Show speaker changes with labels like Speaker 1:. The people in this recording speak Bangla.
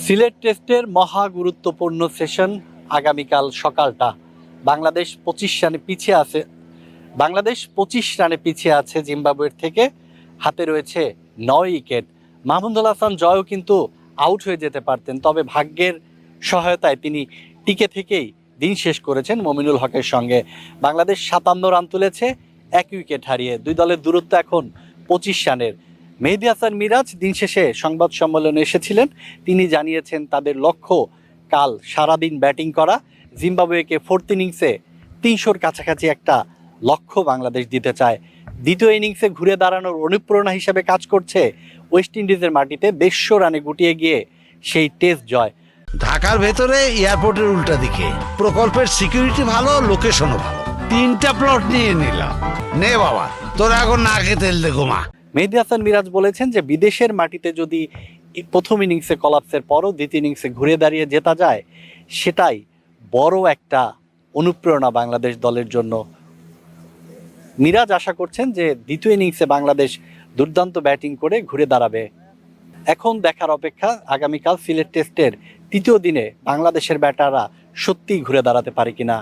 Speaker 1: সিলেট টেস্টের মহা গুরুত্বপূর্ণ সেশন আগামীকাল সকালটা। বাংলাদেশ 25 রানে পিছিয়ে আছে জিম্বাবুয়ের থেকে। হাতে রয়েছে 9 উইকেট। মাহমুদুল হাসান জয়ও কিন্তু আউট হয়ে যেতে পারতেন, তবে ভাগ্যের সহায়তায় তিনি টিকে থেকেই দিন শেষ করেছেন মমিনুল হকের সঙ্গে। বাংলাদেশ 57 রান তুলেছে 1 উইকেট হারিয়ে। দুই দলের দূরত্ব এখন 25 রানের। মেহেদী হাসান মিরাজ দিন শেষে সংবাদ সম্মেলনে এসেছিলেন। তিনি জানিয়েছেন তাদের লক্ষ্য কাল সারাদিন ব্যাটিং করা। জিম্বাবুয়েকে 4th ইনিংসে 300-র কাছাকাছি একটা লক্ষ্য বাংলাদেশ দিতে চায়। দ্বিতীয় ইনিংসে ঘুরে দাঁড়ানোর অনুপ্রেরণা হিসেবে কাজ করছে ওয়েস্ট ইন্ডিজের মাটিতে 150 রানে গুটিয়ে গিয়ে সেই টেস্ট জয়।
Speaker 2: ঢাকার ভেতরে এয়ারপোর্টের উল্টা দিকে প্রকল্পের সিকিউরিটি ভালো, লোকেশনও ভালো। 3টা প্লট নিয়ে নিলাম। নে বাবা, তোরা এখন নাকে তেল দে ঘুমা।
Speaker 1: মেহেদী হাসান মিরাজ বলেছেন যে বিদেশের মাটিতে যদি প্রথম ইনিংসে কলাপসের পরও দ্বিতীয় ইনিংসে ঘুরে দাঁড়িয়ে জেতা যায়, সেটাই বড় একটা অনুপ্রেরণা বাংলাদেশ দলের জন্য। মিরাজ আশা করছেন যে দ্বিতীয় ইনিংসে বাংলাদেশ দুর্দান্ত ব্যাটিং করে ঘুরে দাঁড়াবে। এখন দেখার অপেক্ষা আগামীকাল সিলেট টেস্টের 3য় দিনে বাংলাদেশের ব্যাটাররা সত্যিই ঘুরে দাঁড়াতে পারে কিনা।